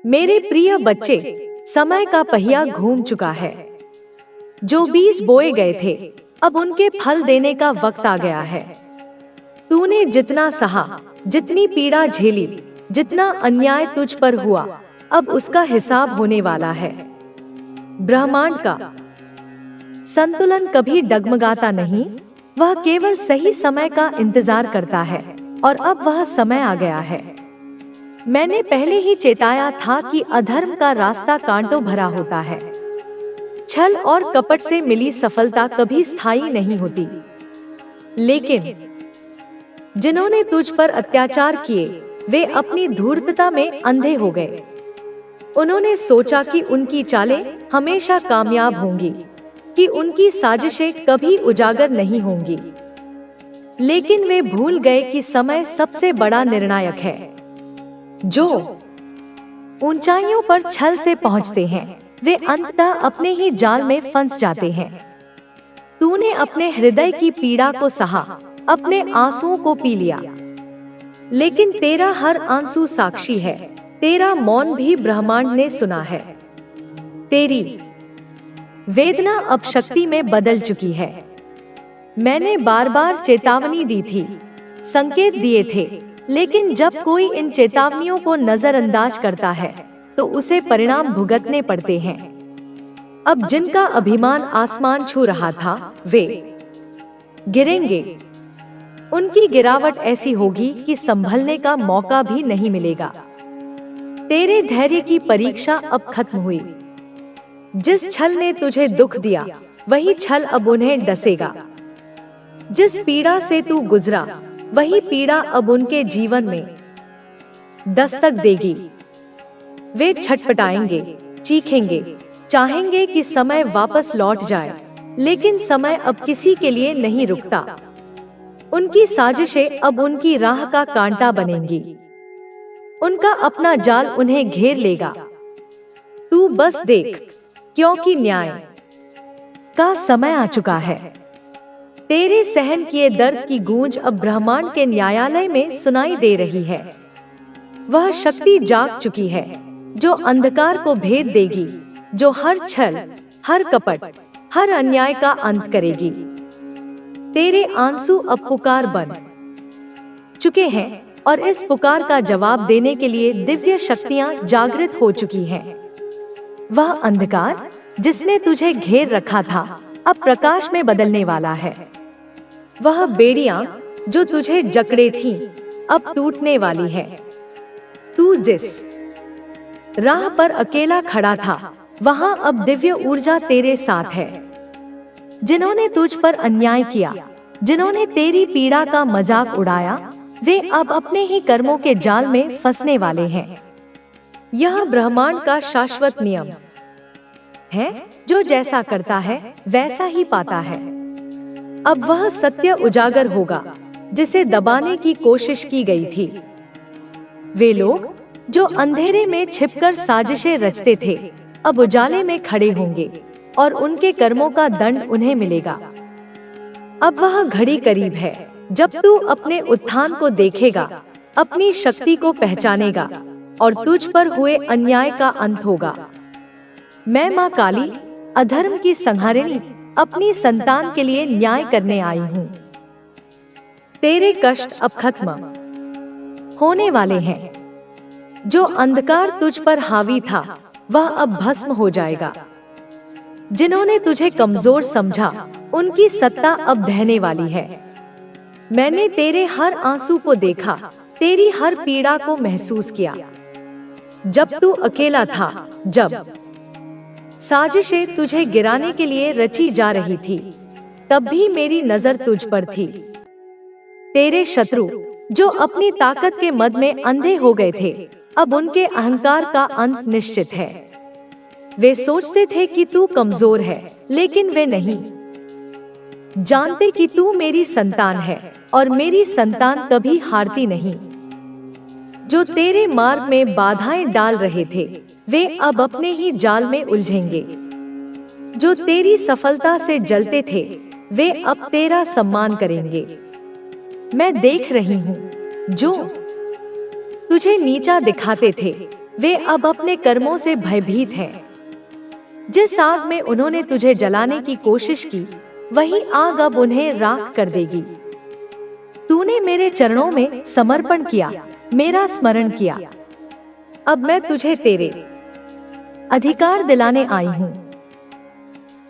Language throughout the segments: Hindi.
मेरे प्रिय बच्चे, समय का पहिया घूम चुका है। जो बीज बोए गए थे, अब उनके फल देने का वक्त आ गया है। तूने जितना सहा, जितनी पीड़ा झेली, जितना अन्याय तुझ पर हुआ, अब उसका हिसाब होने वाला है। ब्रह्मांड का संतुलन कभी डगमगाता नहीं, वह केवल सही समय का इंतजार करता है, और अब वह समय आ गया है। मैंने पहले ही चेताया था कि अधर्म का रास्ता कांटों भरा होता है। छल और कपट से मिली सफलता कभी स्थायी नहीं होती। लेकिन जिन्होंने तुझ पर अत्याचार किए, वे अपनी धूर्तता में अंधे हो गए। उन्होंने सोचा कि उनकी चालें हमेशा कामयाब होंगी, कि उनकी साजिशें कभी उजागर नहीं होंगी। लेकिन वे भूल गए कि समय सबसे बड़ा निर्णायक है। जो ऊंचाइयों पर छल से पहुंचते हैं, वे अंततः अपने ही जाल में फंस जाते हैं। तूने अपने हृदय की पीड़ा को सहा, अपने आंसुओं को पी लिया, लेकिन तेरा हर आंसू साक्षी है। तेरा मौन भी ब्रह्मांड ने सुना है। तेरी वेदना अब शक्ति में बदल चुकी है। मैंने बार बार चेतावनी दी थी, संकेत दिए थे, लेकिन जब कोई इन चेतावनियों को नजरअंदाज करता है, तो उसे परिणाम भुगतने पड़ते हैं। अब जिनका अभिमान आसमान छू रहा था, वे गिरेंगे। उनकी गिरावट ऐसी होगी कि संभलने का मौका भी नहीं मिलेगा। तेरे धैर्य की परीक्षा अब खत्म हुई। जिस छल ने तुझे दुख दिया, वही छल अब उन्हें डसेगा। जिस पीड़ा से तू गुजरा, वही पीड़ा अब उनके जीवन में दस्तक देगी। वे छटपटाएंगे, चीखेंगे, चाहेंगे कि समय वापस लौट जाए, लेकिन समय अब किसी के लिए नहीं रुकता। उनकी साजिशें अब उनकी राह का कांटा बनेंगी। उनका अपना जाल उन्हें घेर लेगा। तू बस देख, क्योंकि न्याय का समय आ चुका है। तेरे सहन किए दर्द की गूंज अब ब्रह्मांड के न्यायालय में सुनाई दे रही है। वह शक्ति जाग चुकी है, जो अंधकार को भेद देगी, जो हर छल, हर कपट, हर अन्याय का अंत करेगी। तेरे आंसू अब पुकार बन चुके हैं, और इस पुकार का जवाब देने के लिए दिव्य शक्तियां जागृत हो चुकी हैं। वह अंधकार जिसने तुझे घेर रखा था, अब प्रकाश में बदलने वाला है। वह बेड़ियां जो तुझे जकड़े थीं, अब टूटने वाली है। तू जिस राह पर अकेला खड़ा था, वहां अब दिव्य ऊर्जा तेरे साथ है। जिन्होंने तुझ पर अन्याय किया, जिन्होंने तेरी पीड़ा का मजाक उड़ाया, वे अब अपने ही कर्मों के जाल में फंसने वाले हैं। यह ब्रह्मांड का शाश्वत नियम है, जो जैसा करता है वैसा ही पाता है। अब वह सत्य उजागर होगा, जिसे दबाने की कोशिश की गई थी। वे लोग जो अंधेरे में छिपकर साजिशें रचते थे, अब उजाले में खड़े होंगे, और उनके कर्मों का दंड उन्हें मिलेगा। अब वह घड़ी करीब है, जब तू अपने उत्थान को देखेगा, अपनी शक्ति को पहचानेगा, और तुझ पर हुए अन्याय का अंत होगा। मैं माँ काली, अधर्म की संहारिणी, अपनी संतान के लिए न्याय करने आई हूँ। तेरे कष्ट अब खत्म होने वाले हैं। जो अंधकार तुझ पर हावी था, वह अब भस्म हो जाएगा। जिन्होंने तुझे कमजोर समझा, उनकी सत्ता अब ढहने वाली है। मैंने तेरे हर आंसू को देखा, तेरी हर पीड़ा को महसूस किया। जब तू अकेला था, जब साजिशें तुझे गिराने के लिए रची जा रही थी, तब भी मेरी नजर तुझ पर थी। तेरे शत्रु जो अपनी ताकत के मद में अंधे हो गए थे, अब उनके अहंकार का अंत निश्चित है। वे सोचते थे कि तू कमजोर है, लेकिन वे नहीं जानते कि तू मेरी संतान है, और मेरी संतान कभी हारती नहीं। जो तेरे मार्ग में बाधाएं डाल रहे थे, वे अब अपने ही जाल में उलझेंगे। जो तेरी सफलता से जलते थे, वे अब तेरा सम्मान करेंगे। मैं देख रही हूँ, जो तुझे नीचा दिखाते थे, वे अब अपने कर्मों से भयभीत हैं। जिस आग में उन्होंने तुझे जलाने की कोशिश की, वही आग अब उन्हें राख कर देगी। तूने मेरे चरणों में समर्पण किया, मेरा स्मरण किया। अब मैं तुझे तेरे अधिकार दिलाने आई हूँ।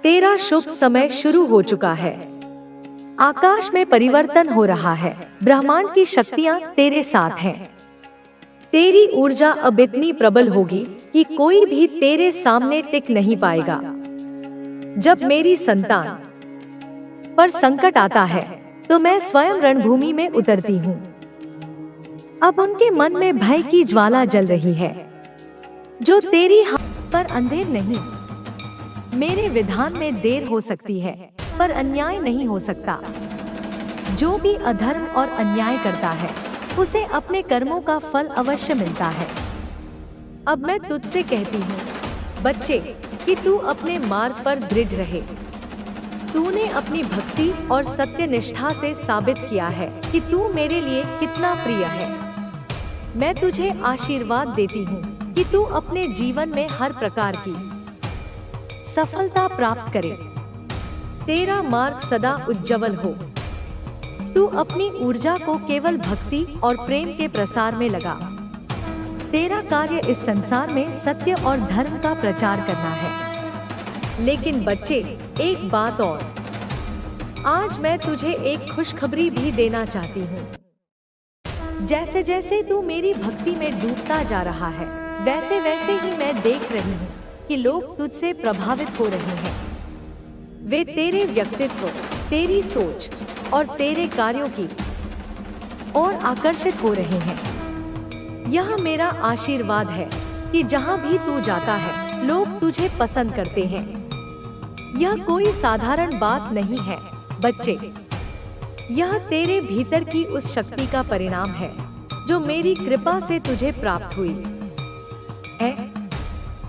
तेरा शुभ समय शुरू हो चुका है। आकाश में परिवर्तन हो रहा है। ब्रह्मांड की शक्तियां तेरे साथ हैं। तेरी ऊर्जा अब इतनी प्रबल होगी कि कोई भी तेरे सामने टिक नहीं पाएगा। जब मेरी संतान पर संकट आता है तो मैं स्वयं रणभूमि में उतरती हूँ। अब उनके मन में भय की ज्वाला जल रही है। जो तेरी हाथ पर अंधेर नहीं। मेरे विधान में देर हो सकती है, पर अन्याय नहीं हो सकता। जो भी अधर्म और अन्याय करता है, उसे अपने कर्मों का फल अवश्य मिलता है। अब मैं तुझसे कहती हूँ, बच्चे, कि तू अपने मार्ग पर दृढ़ रहे। तूने अपनी भक्ति और सत्य निष्ठा से साबित किया है कि तू मेरे लिए कितना प्रिय है। मैं तुझे आशीर्वाद देती हूँ कि तू अपने जीवन में हर प्रकार की सफलता प्राप्त करे। तेरा मार्ग सदा उज्जवल हो। तू अपनी ऊर्जा को केवल भक्ति और प्रेम के प्रसार में लगा। तेरा कार्य इस संसार में सत्य और धर्म का प्रचार करना है। लेकिन बच्चे, एक बात और, आज मैं तुझे एक खुशखबरी भी देना चाहती हूँ। जैसे जैसे तू मेरी भक्ति में डूबता जा रहा है, वैसे वैसे ही मैं देख रही हूँ कि लोग तुझसे प्रभावित हो रहे हैं। वे तेरे व्यक्तित्व, तेरी सोच और तेरे कार्यों की ओर आकर्षित हो रहे हैं। यह मेरा आशीर्वाद है कि जहाँ भी तू जाता है, लोग तुझे पसंद करते हैं। यह कोई साधारण बात नहीं है बच्चे। यह तेरे भीतर की उस शक्ति का परिणाम है जो मेरी कृपा से तुझे प्राप्त हुई है।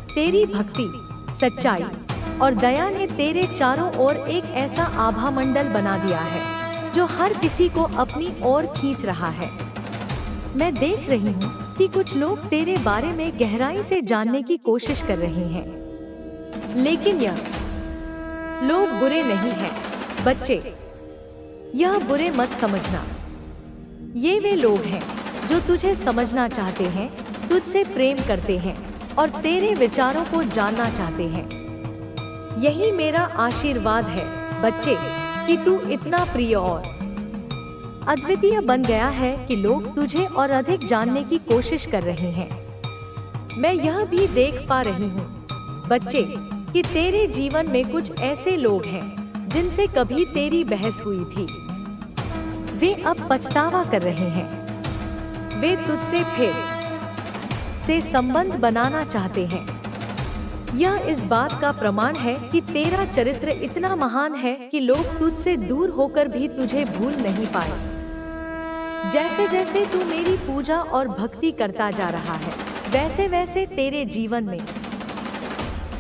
तेरी भक्ति, सच्चाई और दया ने तेरे चारों ओर एक ऐसा आभा मंडल बना दिया है जो हर किसी को अपनी ओर खींच रहा है। मैं देख रही हूँ कि कुछ लोग तेरे बारे में गहराई से जानने की कोशिश कर रहे हैं, लेकिन यह लोग बुरे नहीं हैं बच्चे। यह बुरे मत समझना। ये वे लोग हैं जो तुझे समझना चाहते हैं, तुझसे प्रेम करते हैं और तेरे विचारों को जानना चाहते हैं। यही मेरा आशीर्वाद है बच्चे कि तू इतना प्रिय और अद्वितीय बन गया है कि लोग तुझे और अधिक जानने की कोशिश कर रहे हैं। मैं यह भी देख पा रही हूँ बच्चे कि तेरे जीवन में कुछ ऐसे लोग हैं जिनसे कभी तेरी बहस हुई थी। वे अब पछतावा कर रहे हैं। वे तुझसे फिर से संबंध बनाना चाहते हैं। यह इस बात का प्रमाण है कि तेरा चरित्र इतना महान है कि लोग तुझसे दूर होकर भी तुझे भूल नहीं पाए। जैसे जैसे तू मेरी पूजा और भक्ति करता जा रहा है, वैसे वैसे तेरे जीवन में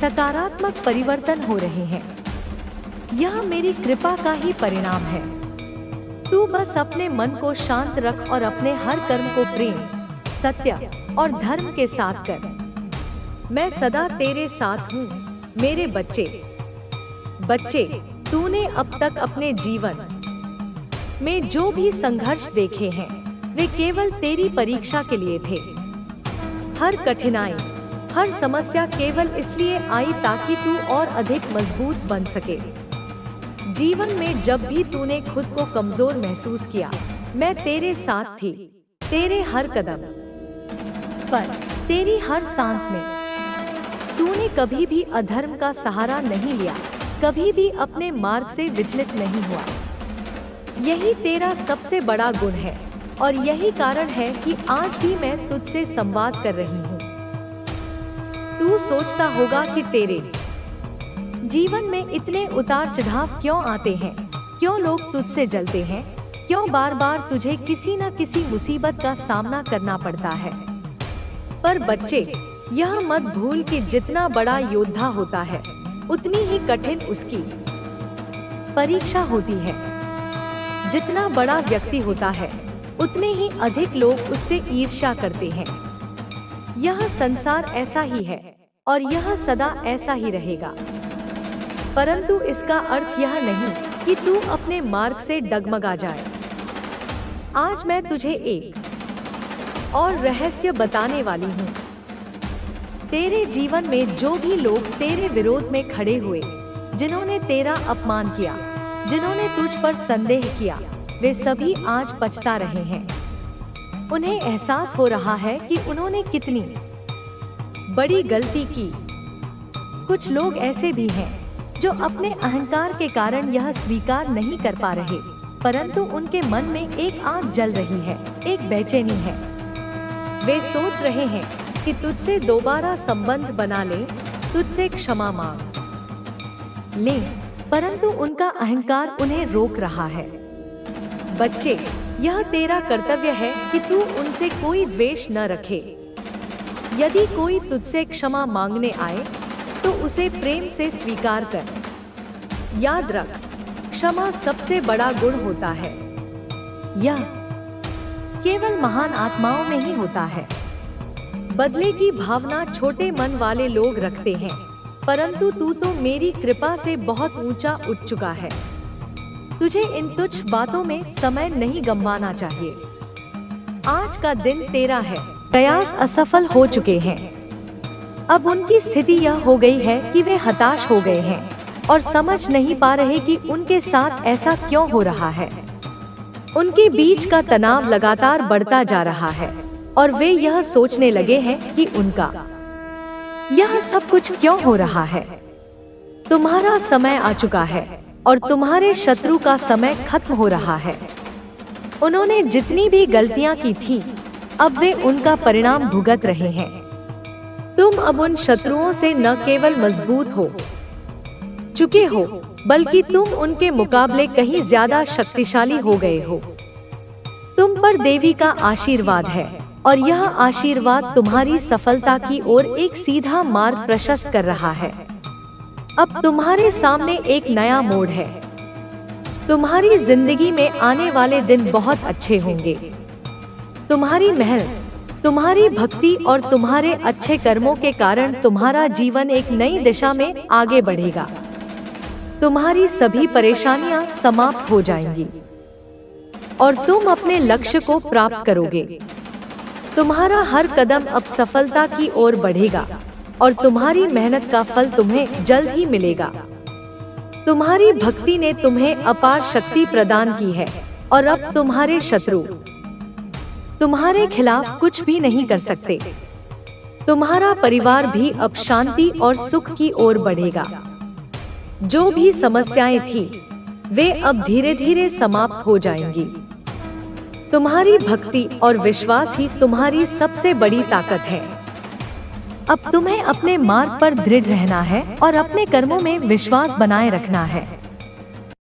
सकारात्मक परिवर्तन हो रहे हैं। यह मेरी कृपा का ही परिणाम है। तू बस अपने मन को शांत रख और अपने हर कर्म को प्रेम, सत्य और धर्म के साथ कर। मैं सदा तेरे साथ हूँ मेरे बच्चे। बच्चे, तूने अब तक अपने जीवन में जो भी संघर्ष देखे हैं, वे केवल तेरी परीक्षा के लिए थे। हर कठिनाई, हर समस्या केवल इसलिए आई ताकि तू और अधिक मजबूत बन सके। जीवन में जब भी तूने खुद को कमजोर महसूस किया, मैं तेरे साथ थी। तेरे हर कदम पर, तेरी हर सांस में। तूने कभी भी अधर्म का सहारा नहीं लिया, कभी भी अपने मार्ग से विचलित नहीं हुआ। यही तेरा सबसे बड़ा गुण है और यही कारण है कि आज भी मैं तुझसे संवाद कर रही हूँ। तू सोचता होगा कि तेरे जीवन में इतने उतार चढ़ाव क्यों आते हैं, क्यों लोग तुझसे जलते हैं, क्यों बार बार तुझे किसी न किसी मुसीबत का सामना करना पड़ता है। पर बच्चे, यह मत भूल कि जितना बड़ा योद्धा होता है, उतनी ही कठिन उसकी परीक्षा होती है। जितना बड़ा व्यक्ति होता है, उतने ही अधिक लोग उससे ईर्ष्या करते हैं। यह संसार ऐसा ही है और यह सदा ऐसा ही रहेगा। परंतु इसका अर्थ यह नहीं कि तू अपने मार्ग से डगमगा जाए। आज मैं तुझे एक और रहस्य बताने वाली हूँ। तेरे जीवन में जो भी लोग तेरे विरोध में खड़े हुए, जिन्होंने तेरा अपमान किया, जिन्होंने तुझ पर संदेह किया, वे सभी आज पछता रहे हैं। उन्हें एहसास हो रहा है कि उन्होंने कितनी बड़ी गलती की। कुछ लोग ऐसे भी हैं जो अपने अहंकार के कारण यह स्वीकार नहीं कर पा रहे, परंतु उनके मन में एक आग जल रही है, एक बेचैनी है। वे सोच रहे हैं कि तुझसे दोबारा संबंध बना ले, तुझसे क्षमा मांग ले, परंतु उनका अहंकार उन्हें रोक रहा है। बच्चे, यह तेरा कर्तव्य है कि तू उनसे कोई द्वेष न रखे। यदि कोई तुझसे क्षमा मांगने आए तो उसे प्रेम से स्वीकार कर। याद रख, क्षमा सबसे बड़ा गुण होता है। यह केवल महान आत्माओं में ही होता है। बदले की भावना छोटे मन वाले लोग रखते हैं, परंतु तू तो मेरी कृपा से बहुत ऊंचा उठ चुका है। तुझे इन तुच्छ बातों में समय नहीं गंवाना चाहिए। आज का दिन तेरा है। प्रयास असफल हो चुके हैं। अब उनकी स्थिति यह हो गई है कि वे हताश हो गए हैं और समझ नहीं पा रहे कि उनके साथ ऐसा क्यों हो रहा है। उनके बीच का तनाव लगातार बढ़ता जा रहा है और वे यह सोचने लगे हैं कि उनका यह सब कुछ क्यों हो रहा है। तुम्हारा समय आ चुका है और तुम्हारे शत्रु का समय खत्म हो रहा है। उन्होंने जितनी भी गलतियां की थी, अब वे उनका परिणाम भुगत रहे हैं। तुम अब उन शत्रुओं से न केवल मजबूत हो चुके हो, बल्कि तुम उनके मुकाबले कहीं ज्यादा शक्तिशाली हो गए हो। तुम पर देवी का आशीर्वाद है और यह आशीर्वाद तुम्हारी सफलता की ओर एक सीधा मार्ग प्रशस्त कर रहा है। अब तुम्हारे सामने एक नया मोड़ है। तुम्हारी जिंदगी में आने वाले दिन बहुत अच्छे होंगे। तुम्हारी मेहनत, तुम्हारी भक्ति और तुम्हारे अच्छे कर्मों के कारण तुम्हारा जीवन एक नई दिशा में आगे बढ़ेगा। तुम्हारी सभी परेशानियां समाप्त हो जाएंगी और तुम अपने लक्ष्य को प्राप्त करोगे। तुम्हारा हर कदम अब सफलता की ओर बढ़ेगा और तुम्हारी मेहनत का फल तुम्हें जल्द ही मिलेगा। तुम्हारी भक्ति ने तुम्हें अपार शक्ति प्रदान की है और अब तुम्हारे शत्रु तुम्हारे खिलाफ कुछ भी नहीं कर सकते। तुम्हारा परिवार भी अब शांति और सुख की ओर बढ़ेगा। जो भी समस्याएं थी, वे अब धीरे धीरे समाप्त हो जाएंगी। तुम्हारी भक्ति और विश्वास ही तुम्हारी सबसे बड़ी ताकत है। अब तुम्हें अपने मार्ग पर दृढ़ रहना है और अपने कर्मों में विश्वास बनाए रखना है।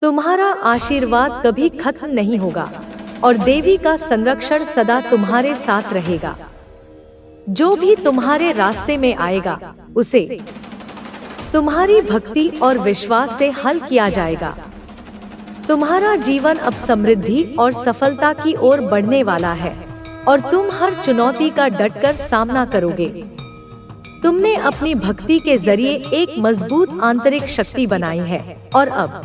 तुम्हारा आशीर्वाद कभी खत्म नहीं होगा और देवी का संरक्षण सदा तुम्हारे साथ रहेगा। जो भी तुम्हारे रास्ते में आएगा, उसे तुम्हारी भक्ति और विश्वास से हल किया जाएगा। तुम्हारा जीवन अब समृद्धि और सफलता की ओर बढ़ने वाला है और तुम हर चुनौती का डटकर सामना करोगे। तुमने अपनी भक्ति के जरिए एक मजबूत आंतरिक शक्ति बनाई है और अब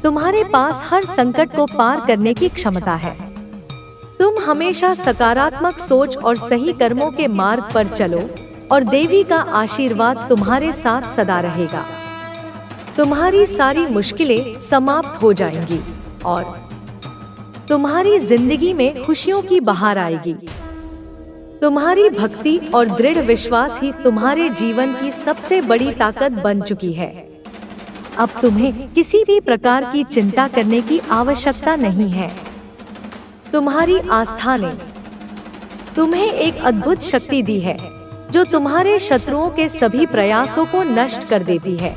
तुम्हारे पास हर संकट को पार करने की क्षमता है। तुम हमेशा सकारात्मक सोच और सही कर्मों के मार्ग पर चलो और देवी का आशीर्वाद तुम्हारे साथ सदा रहेगा। तुम्हारी सारी मुश्किलें समाप्त हो जाएंगी और तुम्हारी जिंदगी में खुशियों की बहार आएगी। तुम्हारी भक्ति और दृढ़ विश्वास ही तुम्हारे जीवन की सबसे बड़ी ताकत बन चुकी है। अब तुम्हें किसी भी प्रकार की चिंता करने की आवश्यकता नहीं है। तुम्हारी आस्था ने तुम्हें एक अद्भुत शक्ति दी है जो तुम्हारे शत्रुओं के सभी प्रयासों को नष्ट कर देती है।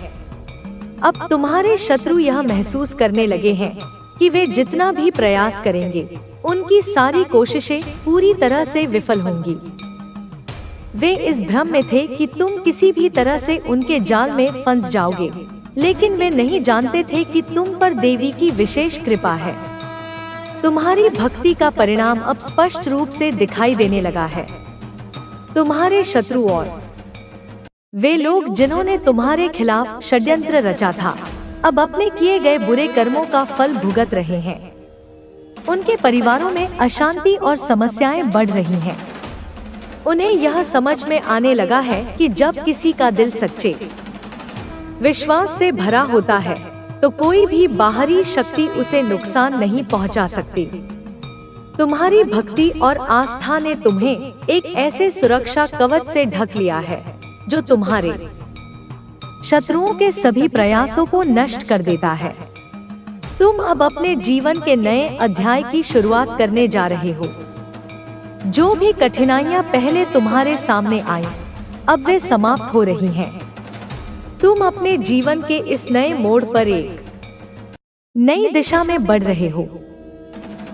अब तुम्हारे शत्रु यह महसूस करने लगे हैं कि वे जितना भी प्रयास करेंगे, उनकी सारी कोशिशें पूरी तरह से विफल होंगी। वे इस भ्रम में थे कि तुम किसी भी तरह से उनके जाल में फंस जाओगे, लेकिन वे नहीं जानते थे कि तुम पर देवी की विशेष कृपा है। तुम्हारी भक्ति का परिणाम अब स्पष्ट रूप से दिखाई देने लगा है। तुम्हारे शत्रु और वे लोग जिन्होंने तुम्हारे खिलाफ षड्यंत्र रचा था, अब अपने किए गए बुरे कर्मों का फल भुगत रहे हैं। उनके परिवारों में अशांति और समस्याएं बढ़ रही हैं। उन्हें यह समझ में आने लगा है कि जब किसी का दिल सच्चे विश्वास से भरा होता है तो कोई भी बाहरी शक्ति उसे नुकसान नहीं पहुंचा सकती। तुम्हारी भक्ति और आस्था ने तुम्हें एक ऐसे सुरक्षा कवच से ढक लिया है जो तुम्हारे शत्रुओं के सभी प्रयासों को नष्ट कर देता है। तुम अब अपने जीवन के नए अध्याय की शुरुआत करने जा रहे हो। जो भी कठिनाइयां पहले तुम्हारे सामने आई, अब वे समाप्त हो रही हैं। तुम अपने जीवन के इस नए मोड़ पर एक नई दिशा में बढ़ रहे हो।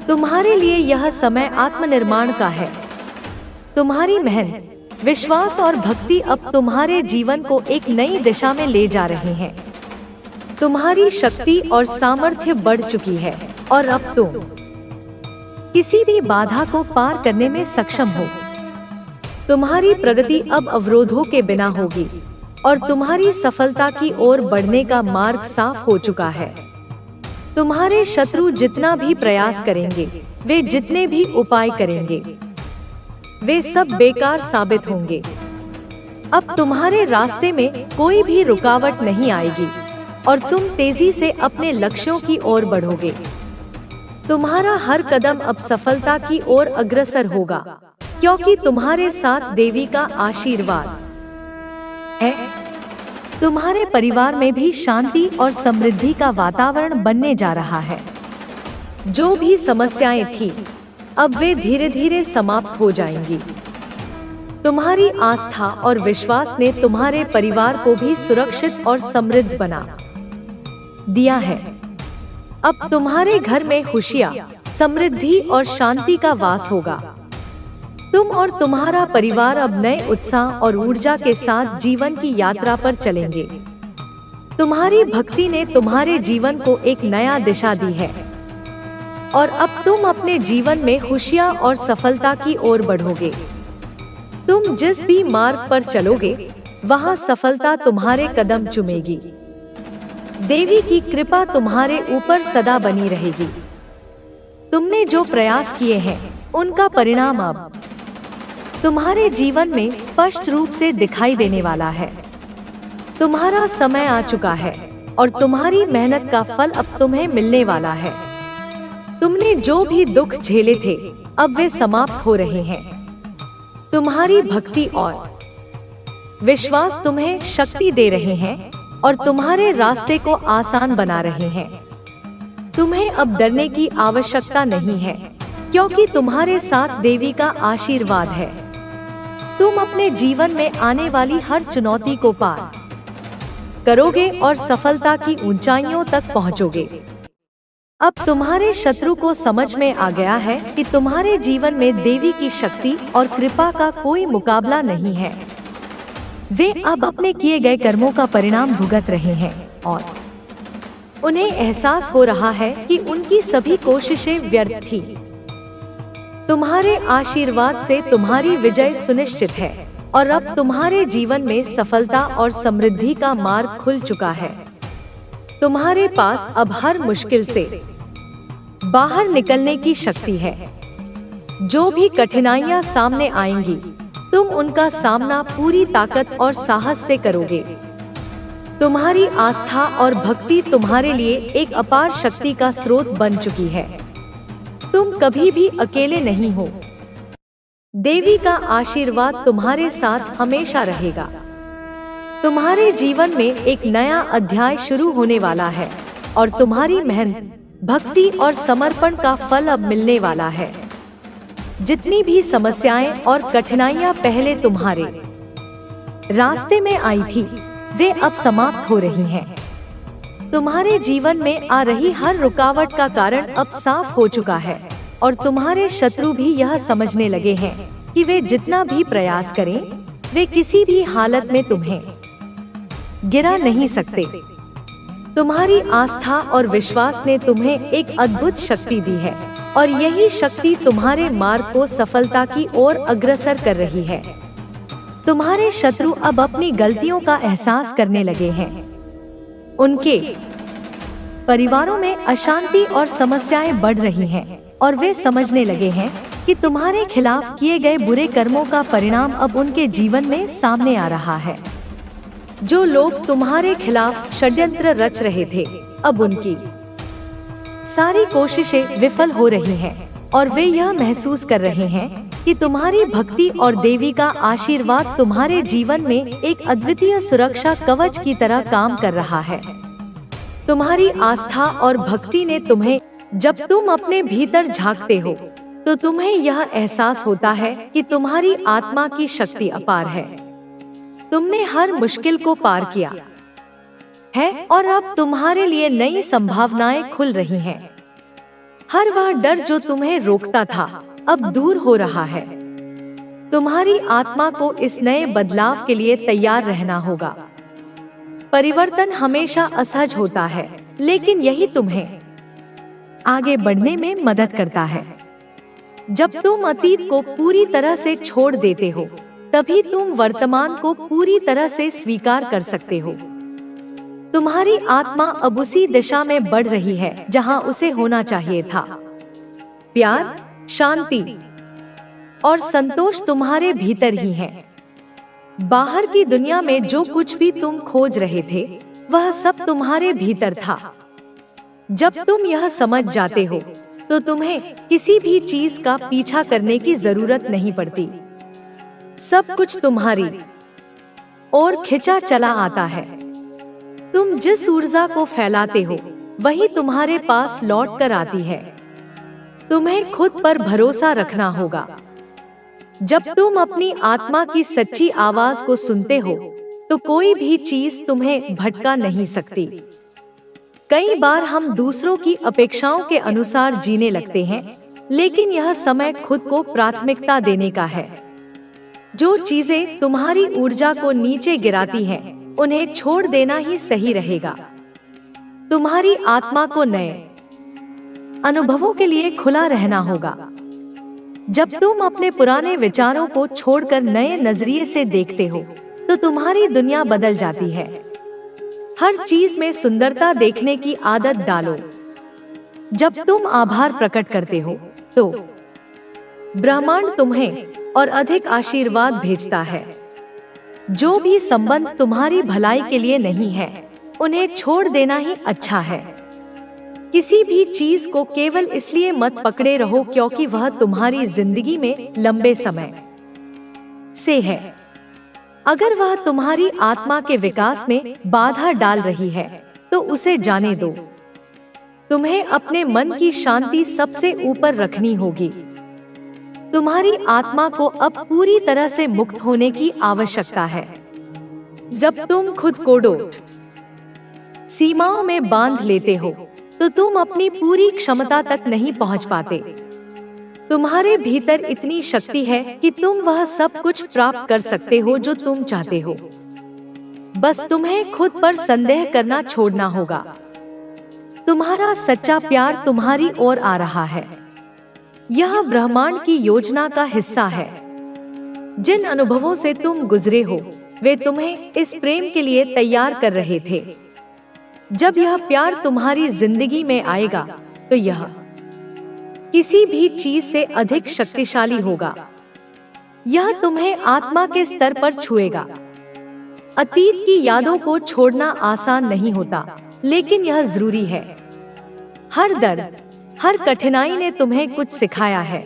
तुम्हारे लिए यह समय आत्मनिर्माण का है। तुम्हारी मेहनत, विश्वास और भक्ति अब तुम्हारे जीवन को एक नई दिशा में ले जा रहे हैं। तुम्हारी शक्ति और सामर्थ्य बढ़ चुकी है और अब तुम किसी भी बाधा को पार करने में सक्षम हो। तुम्हारी प्रगति अब अवरोधों के बिना होगी और तुम्हारी सफलता की ओर बढ़ने का मार्ग साफ हो चुका है। तुम्हारे शत्रु जितना भी प्रयास करेंगे, वे जितने भी उपाय करेंगे, वे सब बेकार साबित होंगे। अब तुम्हारे रास्ते में कोई भी रुकावट नहीं आएगी और तुम तेजी से अपने लक्ष्यों की ओर बढ़ोगे। तुम्हारा हर कदम अब सफलता की ओर अग्रसर होगा, क्योंकि तुम्हारे साथ देवी का आशीर्वाद है। तुम्हारे परिवार में भी शांति और समृद्धि का वातावरण बनने जा रहा है। जो भी समस्याएं थी, अब वे धीरे धीरे समाप्त हो जाएंगी। तुम्हारी आस्था और विश्वास ने तुम्हारे परिवार को भी सुरक्षित और समृद्ध बना दिया है। अब तुम्हारे घर में खुशियां, समृद्धि और शांति का वास होगा। तुम और तुम्हारा परिवार अब नए उत्साह और ऊर्जा के साथ जीवन की यात्रा पर चलेंगे। तुम्हारी भक्ति ने तुम्हारे जीवन को एक नया दिशा दी है और अब तुम अपने जीवन में खुशियां और सफलता की ओर बढ़ोगे। तुम जिस भी मार्ग पर चलोगे, वहां सफलता तुम्हारे कदम चूमेगी। देवी की कृपा तुम्हारे ऊपर सदा बनी रहेगी। तुमने जो प्रयास किए हैं, उनका परिणाम अब तुम्हारे जीवन में स्पष्ट रूप से दिखाई देने वाला है। तुम्हारा समय आ चुका है और तुम्हारी मेहनत का फल अब तुम्हें मिलने वाला है। तुमने जो भी दुख झेले थे, अब वे समाप्त हो रहे हैं। तुम्हारी भक्ति और विश्वास तुम्हें शक्ति दे रहे हैं और तुम्हारे रास्ते को आसान बना रहे हैं। तुम्हें अब डरने की आवश्यकता नहीं है, क्योंकि तुम्हारे साथ देवी का आशीर्वाद है। तुम अपने जीवन में आने वाली हर चुनौती को पार करोगे और सफलता की ऊंचाइयों तक पहुंचोगे। अब तुम्हारे शत्रु को समझ में आ गया है कि तुम्हारे जीवन में देवी की शक्ति और कृपा का कोई मुकाबला नहीं है। वे अब अपने किए गए कर्मों का परिणाम भुगत रहे हैं और उन्हें एहसास हो रहा है कि उनकी सभी कोशिशें व्यर्थ थी। तुम्हारे आशीर्वाद से तुम्हारी विजय सुनिश्चित है और अब तुम्हारे जीवन में सफलता और समृद्धि का मार्ग खुल चुका है। तुम्हारे पास अब हर मुश्किल से बाहर निकलने की शक्ति है। जो भी कठिनाइयां सामने आएंगी, तुम उनका सामना पूरी ताकत और साहस से करोगे। तुम्हारी आस्था और भक्ति तुम्हारे लिए एक अपार शक्ति का स्रोत बन चुकी है। तुम कभी भी अकेले नहीं हो। देवी का आशीर्वाद तुम्हारे साथ हमेशा रहेगा। तुम्हारे जीवन में एक नया अध्याय शुरू होने वाला है और तुम्हारी मेहनत, भक्ति और समर्पण का फल अब मिलने वाला है। जितनी भी समस्याएं और कठिनाइयां पहले तुम्हारे रास्ते में आई थी, वे अब समाप्त हो रही हैं। तुम्हारे जीवन में आ रही हर रुकावट का कारण अब साफ हो चुका है और तुम्हारे शत्रु भी यह समझने लगे हैं कि वे जितना भी प्रयास करें, वे किसी भी हालत में तुम्हें गिरा नहीं सकते। तुम्हारी आस्था और विश्वास ने तुम्हें एक अद्भुत शक्ति दी है और यही शक्ति तुम्हारे मार्ग को सफलता की ओर अग्रसर कर रही है। तुम्हारे शत्रु अब अपनी गलतियों का एहसास करने लगे हैं। उनके परिवारों में अशांति और समस्याएं बढ़ रही हैं और वे समझने लगे हैं कि तुम्हारे खिलाफ किए गए बुरे कर्मों का परिणाम अब उनके जीवन में सामने आ रहा है। जो लोग तुम्हारे खिलाफ षड्यंत्र रच रहे थे, अब उनकी सारी कोशिशें विफल हो रही हैं और वे यह महसूस कर रहे हैं कि तुम्हारी भक्ति और देवी का आशीर्वाद तुम्हारे जीवन में एक अद्वितीय सुरक्षा कवच की तरह काम कर रहा है। तुम्हारी आस्था और भक्ति ने तुम्हें, जब तुम अपने भीतर झांकते हो तो तुम्हें यह एहसास होता है कि तुम्हारी आत्मा की शक्ति अपार है। तुमने हर मुश्किल को पार किया है और अब तुम्हारे लिए नई संभावनाएं खुल रही हैं। हर वह डर जो तुम्हें रोकता था अब दूर हो रहा है। तुम्हारी आत्मा को इस नए बदलाव के लिए तैयार रहना होगा। परिवर्तन हमेशा असहज होता है, लेकिन यही तुम्हें आगे बढ़ने में मदद करता है। जब तुम अतीत को पूरी तरह से छोड़ देते हो, तभी तुम वर्तमान को पूरी तरह से स्वीकार कर सकते हो। तुम्हारी आत्मा अब उसी दिशा में बढ़ रही है जहां उसे होना चाहिए था। प्यार, शांति और संतोष तुम्हारे भीतर ही है। बाहर की दुनिया में जो कुछ भी तुम खोज रहे थे, वह सब तुम्हारे भीतर था। जब तुम यह समझ जाते हो, तो तुम्हें किसी भी चीज का पीछा करने की जरूरत नहीं पड़ती। सब कुछ तुम्हारी ओर खिंचा चला आता है। तुम जिस ऊर्जा को फैलाते हो, वही तुम्हारे पास लौट कर आती है। तुम्हें खुद पर भरोसा रखना होगा। जब तुम अपनी आत्मा की सच्ची आवाज को सुनते हो, तो कोई भी चीज तुम्हें भटका नहीं सकती। कई बार हम दूसरों की अपेक्षाओं के अनुसार जीने लगते हैं, लेकिन यह समय खुद को प्राथमिकता देने का है। जो चीजें तुम्हारी ऊर्जा को नीचे गिराती हैं, उन्हें छोड़ देना ही सही रहेगा। तुम्हारी आत्मा को नए अनुभवों के लिए खुला रहना होगा। जब तुम अपने पुराने विचारों को छोड़कर नए नजरिए से देखते हो, तो तुम्हारी दुनिया बदल जाती है। हर चीज में सुंदरता देखने की आदत डालो। जब तुम आभार प्रकट करते हो, तो ब्रह्मांड तुम्हें और अधिक आशीर्वाद भेजता है। जो भी संबंध तुम्हारी भलाई के लिए नहीं है, उन्हें छोड़ देना ही अच्छा है। किसी भी चीज को केवल इसलिए मत पकड़े रहो क्योंकि वह तुम्हारी जिंदगी में लंबे समय से है। अगर वह तुम्हारी आत्मा के विकास में बाधा डाल रही है, तो उसे जाने दो। तुम्हें अपने मन की शांति सबसे ऊपर रखनी होगी। तुम्हारी आत्मा को अब पूरी तरह से मुक्त होने की आवश्यकता है। जब तुम खुद को सीमाओं में बांध लेते हो, तो तुम अपनी पूरी क्षमता तक नहीं पहुंच पाते। तुम्हारे भीतर इतनी शक्ति है कि तुम वह सब कुछ प्राप्त कर सकते हो जो तुम चाहते हो। बस तुम्हें खुद पर संदेह करना छोड़ना होगा। तुम्हारा सच्चा प्यार तुम्हारी ओर आ रहा है। यह ब्रह्मांड की योजना का हिस्सा है। जिन अनुभवों से तुम गुजरे हो, वे तुम्हें इस प्रेम के लिए तैयार कर रहे थे। जब यह प्यार तुम्हारी जिंदगी में आएगा, तो यह किसी भी चीज से अधिक शक्तिशाली होगा। यह तुम्हें आत्मा के स्तर पर छुएगा। अतीत की यादों को छोड़ना आसान नहीं होता, लेकिन यह जरूरी है। हर दर्द, हर कठिनाई ने तुम्हें कुछ सिखाया है।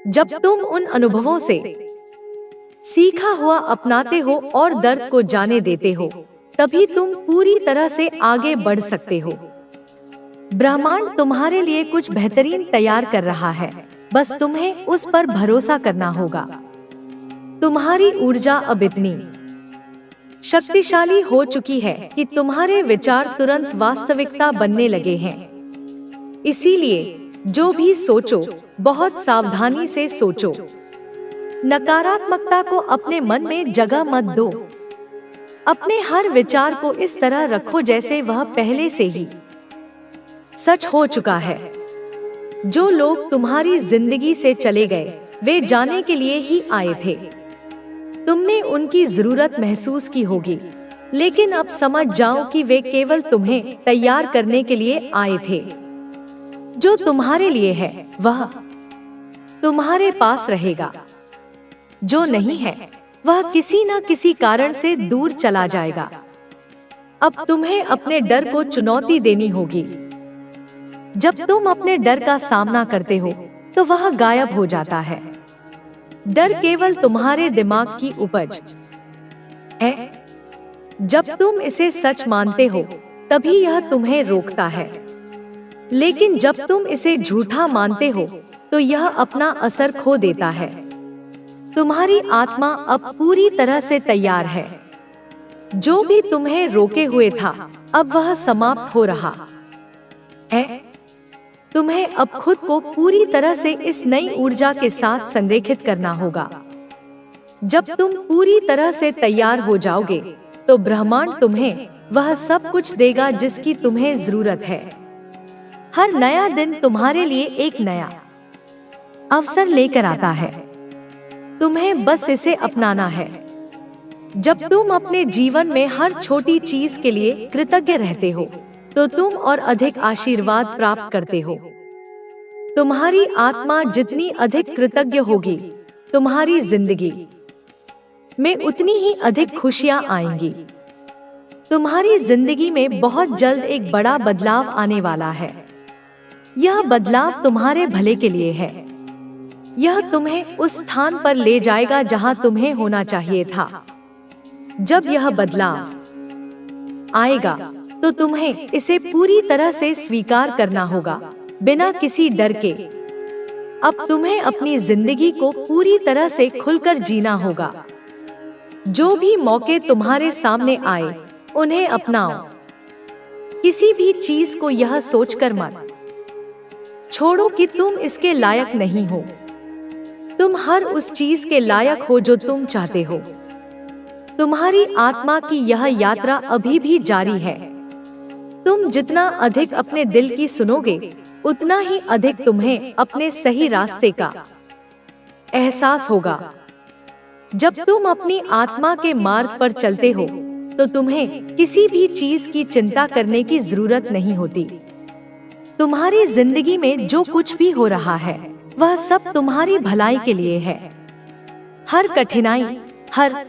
जब तुम उन अनुभवों से सीखा हुआ अपनाते हो और दर्द को जाने देते हो, तभी तुम पूरी तरह से आगे बढ़ सकते हो। ब्रह्मांड तुम्हारे लिए कुछ बेहतरीन तैयार कर रहा है। बस तुम्हें उस पर भरोसा करना होगा। तुम्हारी ऊर्जा अब इतनी शक्तिशाली हो चुकी है कि तुम्हारे विचार तुरंत वास्तविकता बनने लगे हैं। इसीलिए जो भी सोचो, बहुत सावधानी से सोचो। नकारात्मकता को अपने मन में जगह मत दो। अपने हर विचार को इस तरह रखो जैसे वह पहले से ही सच हो चुका है। जो लोग तुम्हारी जिंदगी से चले गए, वे जाने के लिए ही आए थे। तुमने उनकी जरूरत महसूस की होगी, लेकिन अब समझ जाओ कि वे केवल तुम्हें तैयार करने के लिए आए थे। जो तुम्हारे लिए है वह तुम्हारे पास रहेगा, जो नहीं है वह किसी न किसी कारण से दूर चला जाएगा। अब तुम्हें अपने डर को चुनौती देनी होगी। जब तुम अपने डर का सामना करते हो तो वह गायब हो जाता है। डर केवल तुम्हारे दिमाग की उपज है। जब तुम इसे सच मानते हो तभी यह तुम्हें रोकता है, लेकिन जब तुम इसे झूठा मानते हो तो यह अपना असर खो देता है। तुम्हारी आत्मा अब पूरी तरह से तैयार है। जो भी तुम्हें रोके हुए था अब वह समाप्त हो रहा है। तुम्हें अब खुद को पूरी तरह से इस नई ऊर्जा के साथ संरेखित करना होगा। जब तुम पूरी तरह से तैयार हो जाओगे तो ब्रह्मांड तुम्हें वह सब कुछ देगा जिसकी तुम्हें जरूरत है। हर नया दिन तुम्हारे लिए एक नया अवसर लेकर आता है। तुम्हें बस इसे अपनाना है। जब तुम अपने जीवन में हर छोटी चीज के लिए कृतज्ञ रहते हो तो तुम और अधिक आशीर्वाद प्राप्त करते हो। तुम्हारी आत्मा जितनी अधिक कृतज्ञ होगी, तुम्हारी जिंदगी में उतनी ही अधिक खुशियां आएंगी। तुम्हारी जिंदगी में बहुत जल्द एक बड़ा बदलाव आने वाला है। यह बदलाव तुम्हारे भले के लिए है। यह तुम्हें उस स्थान पर ले जाएगा जहां तुम्हें होना चाहिए था। जब यह बदलाव आएगा तो तुम्हें इसे पूरी तरह से स्वीकार करना होगा, बिना किसी डर के। अब तुम्हें अपनी जिंदगी को पूरी तरह से खुलकर जीना होगा। जो भी मौके तुम्हारे सामने आए उन्हें अपनाओ। किसी भी चीज को यह सोचकर मत छोड़ो कि तुम इसके लायक नहीं हो। तुम हर उस चीज के लायक हो जो तुम चाहते हो। तुम्हारी आत्मा की यह यात्रा अभी भी जारी है। तुम जितना अधिक अपने दिल की सुनोगे, उतना ही अधिक तुम्हें अपने सही रास्ते का एहसास होगा। जब तुम अपनी आत्मा के मार्ग पर चलते हो तो तुम्हें किसी भी चीज की चिंता करने की जरूरत नहीं होती। तुम्हारी जिंदगी में जो कुछ भी हो रहा है वह सब तुम्हारी भलाई के लिए है। हर कठिनाई, हर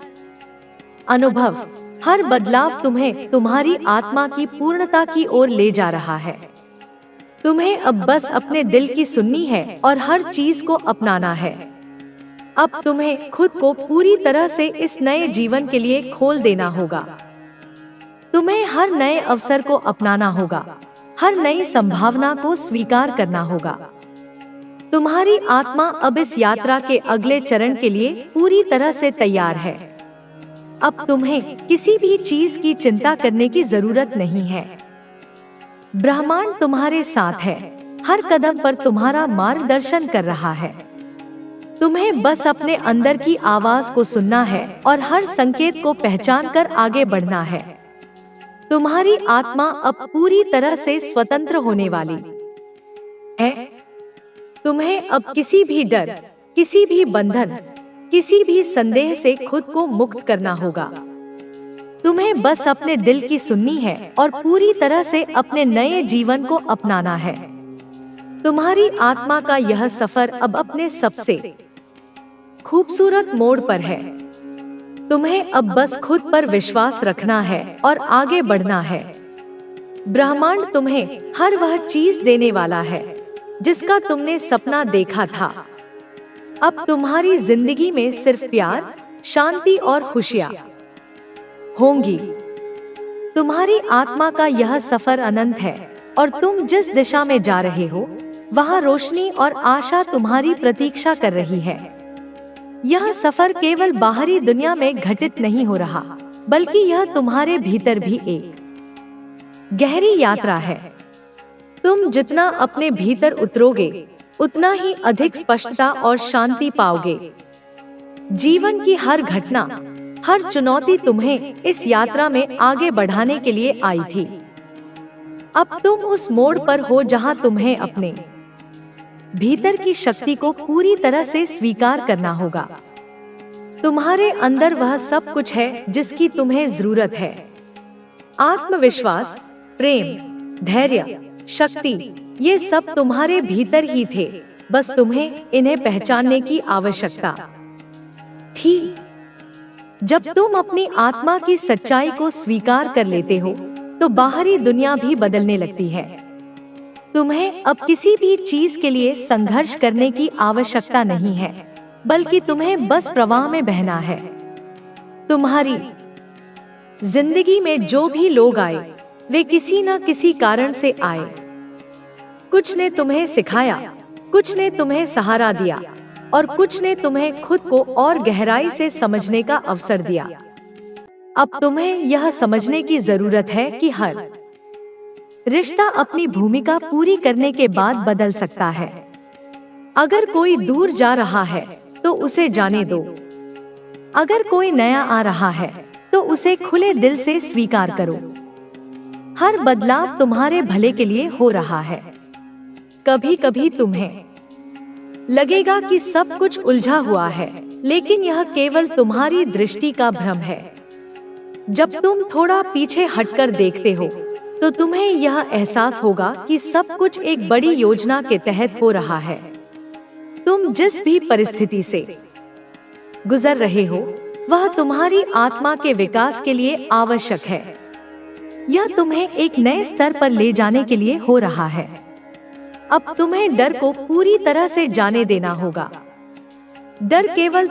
अनुभव, हर बदलाव तुम्हें तुम्हारी आत्मा की पूर्णता की ओर ले जा रहा है। तुम्हें अब बस अपने दिल की सुननी है और हर चीज को अपनाना है। अब तुम्हें खुद को पूरी तरह से इस नए जीवन के लिए खोल देना होगा। तुम्हें हर नए अवसर को अपनाना होगा, हर नई संभावना को स्वीकार करना होगा। तुम्हारी आत्मा अब इस यात्रा के अगले चरण के लिए पूरी तरह से तैयार है। अब तुम्हें किसी भी चीज की चिंता करने की जरूरत नहीं है। ब्रह्मांड तुम्हारे साथ है, हर कदम पर तुम्हारा मार्गदर्शन कर रहा है। तुम्हें बस अपने अंदर की आवाज को सुनना है और हर संकेत को पहचान कर आगे बढ़ना है। तुम्हारी आत्मा अब पूरी तरह से स्वतंत्र होने वाली है। तुम्हें अब किसी भी डर, किसी भी बंधन, किसी भी संदेह से खुद को मुक्त करना होगा। तुम्हें बस अपने दिल की सुननी है और पूरी तरह से अपने नए जीवन को अपनाना है। तुम्हारी आत्मा का यह सफर अब अपने सबसे खूबसूरत मोड़ पर है। तुम्हें अब बस खुद पर विश्वास रखना है और आगे बढ़ना है। ब्रह्मांड तुम्हें हर वह चीज देने वाला है जिसका तुमने सपना देखा था। अब तुम्हारी जिंदगी में सिर्फ प्यार, शांति और खुशियां होंगी। तुम्हारी आत्मा का यह सफर अनंत है और तुम जिस दिशा में जा रहे हो वहां रोशनी और आशा तुम्हारी प्रतीक्षा कर रही है। यह सफर केवल बाहरी दुनिया में घटित नहीं हो रहा, बल्कि यह तुम्हारे भीतर भी एक गहरी यात्रा है। तुम जितना अपने भीतर उतरोगे, उतना ही अधिक स्पष्टता और शांति पाओगे। जीवन की हर घटना, हर चुनौती तुम्हें इस यात्रा में आगे बढ़ाने के लिए आई थी। अब तुम उस मोड़ पर हो जहां तुम्हें अपने भीतर की शक्ति को पूरी तरह से स्वीकार करना होगा। तुम्हारे अंदर वह सब कुछ है जिसकी तुम्हें जरूरत है। आत्मविश्वास, प्रेम, धैर्य, शक्ति, ये सब तुम्हारे भीतर ही थे, बस तुम्हें इन्हें पहचानने की आवश्यकता थी। जब तुम अपनी आत्मा की सच्चाई को स्वीकार कर लेते हो तो बाहरी दुनिया भी बदलने लगती है। तुम्हें अब किसी भी चीज के लिए संघर्ष करने की आवश्यकता नहीं है, बल्कि तुम्हें बस प्रवाह में बहना है। तुम्हारी जिंदगी में जो भी लोग आए वे किसी न किसी कारण से आए। कुछ ने तुम्हें सिखाया, कुछ ने तुम्हें सहारा दिया और कुछ ने तुम्हें खुद को और गहराई से समझने का अवसर दिया। अब तुम्हें यह समझने की जरूरत है कि हर रिश्ता अपनी भूमिका पूरी करने के बाद बदल सकता है। अगर कोई दूर जा रहा है तो उसे जाने दो। अगर कोई नया आ रहा है तो उसे खुले दिल से स्वीकार करो। हर बदलाव तुम्हारे भले के लिए हो रहा है। कभी कभी तुम्हें लगेगा कि सब कुछ उलझा हुआ है, लेकिन यह केवल तुम्हारी दृष्टि का भ्रम है। जब तुम थोड़ा पीछे हटकर देखते हो तो तुम्हें यह एहसास होगा कि सब कुछ एक बड़ी योजना के तहत हो रहा है। तुम जिस भी परिस्थिति से गुजर रहे हो वह तुम्हारी आत्मा के विकास के लिए आवश्यक है। यह तुम्हें एक नए स्तर पर ले जाने के लिए हो रहा है। अब तुम्हें डर को पूरी तरह से जाने देना होगा। डर केवल